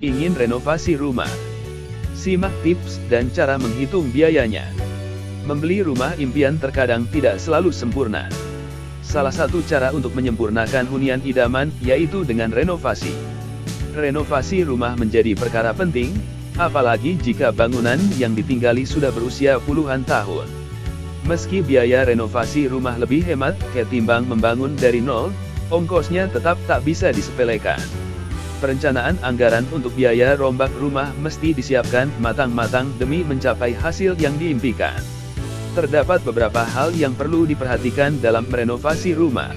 Ingin renovasi rumah? Simak tips dan cara menghitung biayanya. Membeli rumah impian terkadang tidak selalu sempurna. Salah satu cara untuk menyempurnakan hunian idaman yaitu dengan renovasi. Renovasi rumah menjadi perkara penting, apalagi jika bangunan yang ditinggali sudah berusia puluhan tahun. Meski biaya renovasi rumah lebih hemat ketimbang membangun dari nol, ongkosnya tetap tak bisa disepelekan. Perencanaan anggaran untuk biaya rombak rumah mesti disiapkan matang-matang demi mencapai hasil yang diimpikan. Terdapat beberapa hal yang perlu diperhatikan dalam merenovasi rumah.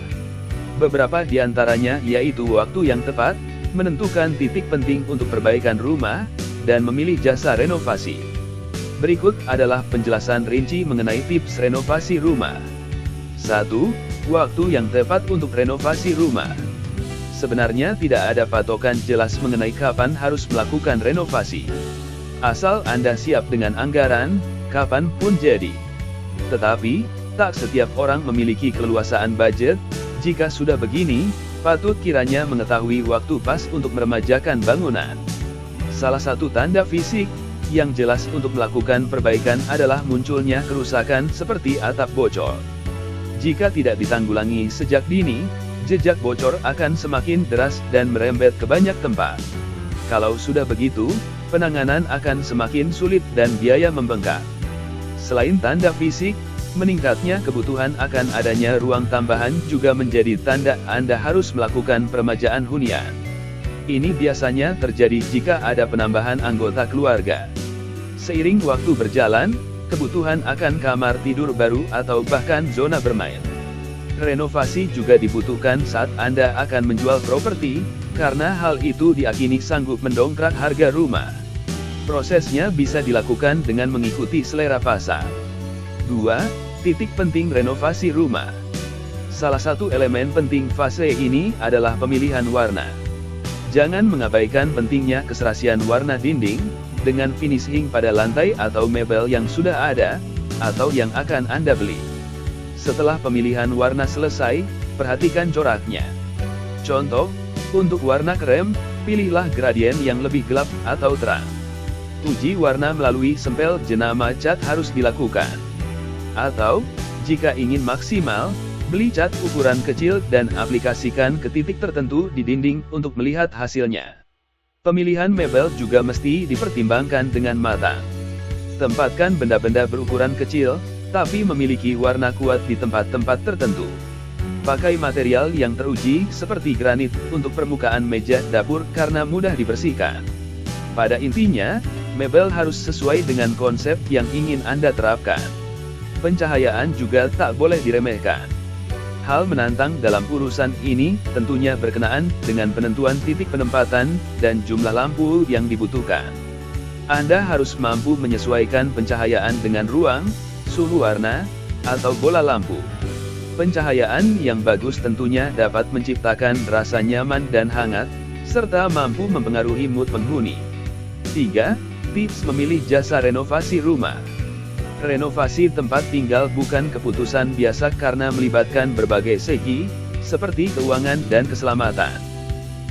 Beberapa di antaranya yaitu waktu yang tepat, menentukan titik penting untuk perbaikan rumah, dan memilih jasa renovasi. Berikut adalah penjelasan rinci mengenai tips renovasi rumah. 1. Waktu yang tepat untuk renovasi rumah. Sebenarnya tidak ada patokan jelas mengenai kapan harus melakukan renovasi. Asal Anda siap dengan anggaran, kapan pun jadi. Tetapi, tak setiap orang memiliki keleluasaan budget. Jika sudah begini, patut kiranya mengetahui waktu pas untuk meremajakan bangunan. Salah satu tanda fisik yang jelas untuk melakukan perbaikan adalah munculnya kerusakan seperti atap bocor. Jika tidak ditanggulangi sejak dini, jejak bocor akan semakin deras dan merembet ke banyak tempat. Kalau sudah begitu, penanganan akan semakin sulit dan biaya membengkak. Selain tanda fisik, meningkatnya kebutuhan akan adanya ruang tambahan juga menjadi tanda Anda harus melakukan peremajaan hunian. Ini biasanya terjadi jika ada penambahan anggota keluarga. Seiring waktu berjalan, kebutuhan akan kamar tidur baru atau bahkan zona bermain. Renovasi juga dibutuhkan saat Anda akan menjual properti, karena hal itu diakini sanggup mendongkrak harga rumah. Prosesnya bisa dilakukan dengan mengikuti selera pasar. 2. Titik penting renovasi rumah. Salah satu elemen penting fase ini adalah pemilihan warna. Jangan mengabaikan pentingnya keserasian warna dinding, dengan finishing pada lantai atau mebel yang sudah ada, atau yang akan Anda beli. Setelah pemilihan warna selesai, perhatikan coraknya. Contoh, untuk warna krem, pilihlah gradien yang lebih gelap atau terang. Uji warna melalui sampel jenama cat harus dilakukan. Atau, jika ingin maksimal, beli cat ukuran kecil dan aplikasikan ke titik tertentu di dinding untuk melihat hasilnya. Pemilihan mebel juga mesti dipertimbangkan dengan matang. Tempatkan benda-benda berukuran kecil, tapi memiliki warna kuat di tempat-tempat tertentu. Pakai material yang teruji seperti granit untuk permukaan meja dapur karena mudah dibersihkan. Pada intinya, mebel harus sesuai dengan konsep yang ingin Anda terapkan. Pencahayaan juga tak boleh diremehkan. Hal menantang dalam urusan ini tentunya berkenaan dengan penentuan titik penempatan dan jumlah lampu yang dibutuhkan. Anda harus mampu menyesuaikan pencahayaan dengan ruang, suhu warna, atau bola lampu. Pencahayaan yang bagus tentunya dapat menciptakan rasa nyaman dan hangat, serta mampu mempengaruhi mood penghuni. 3. Tips memilih jasa renovasi rumah. Renovasi tempat tinggal bukan keputusan biasa karena melibatkan berbagai segi, seperti keuangan dan keselamatan.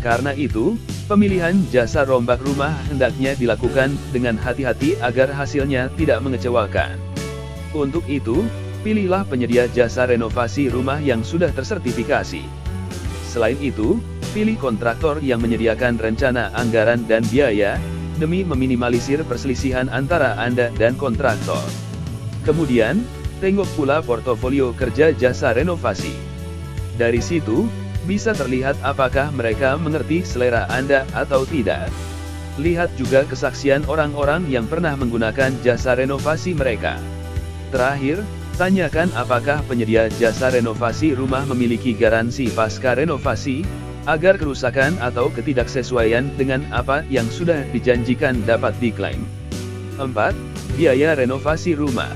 Karena itu, pemilihan jasa rombak rumah hendaknya dilakukan dengan hati-hati agar hasilnya tidak mengecewakan. Untuk itu, pilihlah penyedia jasa renovasi rumah yang sudah tersertifikasi. Selain itu, pilih kontraktor yang menyediakan rencana anggaran dan biaya, demi meminimalisir perselisihan antara Anda dan kontraktor. Kemudian, tengok pula portofolio kerja jasa renovasi. Dari situ, bisa terlihat apakah mereka mengerti selera Anda atau tidak. Lihat juga kesaksian orang-orang yang pernah menggunakan jasa renovasi mereka. Terakhir, tanyakan apakah penyedia jasa renovasi rumah memiliki garansi pasca renovasi, agar kerusakan atau ketidaksesuaian dengan apa yang sudah dijanjikan dapat diklaim. 4. Biaya renovasi rumah.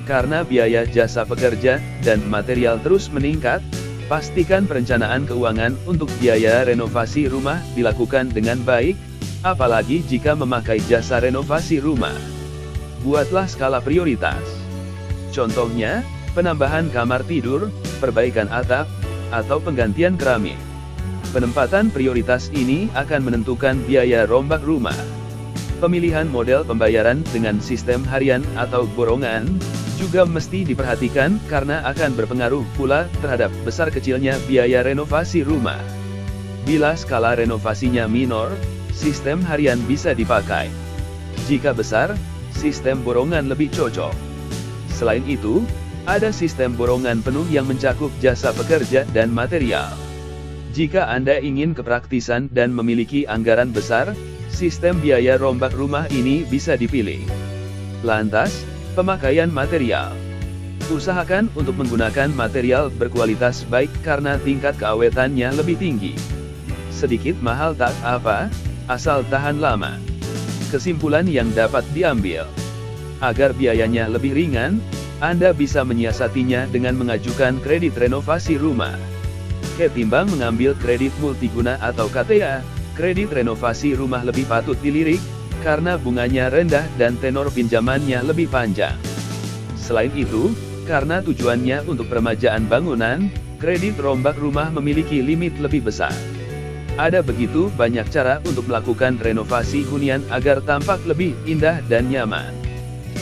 Karena biaya jasa pekerja dan material terus meningkat, pastikan perencanaan keuangan untuk biaya renovasi rumah dilakukan dengan baik, apalagi jika memakai jasa renovasi rumah. Buatlah skala prioritas. Contohnya, penambahan kamar tidur, perbaikan atap, atau penggantian keramik. Penempatan prioritas ini akan menentukan biaya rombak rumah. Pemilihan model pembayaran dengan sistem harian atau borongan juga mesti diperhatikan karena akan berpengaruh pula terhadap besar kecilnya biaya renovasi rumah. Bila skala renovasinya minor, sistem harian bisa dipakai. Jika besar, sistem borongan lebih cocok. Selain itu, ada sistem borongan penuh yang mencakup jasa pekerja dan material. Jika Anda ingin kepraktisan dan memiliki anggaran besar, sistem biaya rombak rumah ini bisa dipilih. Lantas, pemakaian material. Usahakan untuk menggunakan material berkualitas baik karena tingkat keawetannya lebih tinggi. Sedikit mahal tak apa, asal tahan lama. Kesimpulan yang dapat diambil. Agar biayanya lebih ringan, Anda bisa menyiasatinya dengan mengajukan kredit renovasi rumah. Ketimbang mengambil kredit multiguna atau KTA, kredit renovasi rumah lebih patut dilirik, karena bunganya rendah dan tenor pinjamannya lebih panjang. Selain itu, karena tujuannya untuk peremajaan bangunan, kredit rombak rumah memiliki limit lebih besar. Ada begitu banyak cara untuk melakukan renovasi hunian agar tampak lebih indah dan nyaman.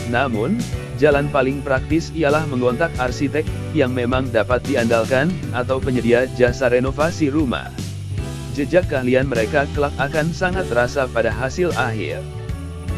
Namun, jalan paling praktis ialah mengontak arsitek yang memang dapat diandalkan atau penyedia jasa renovasi rumah. Jejak keahlian mereka kelak akan sangat terasa pada hasil akhir.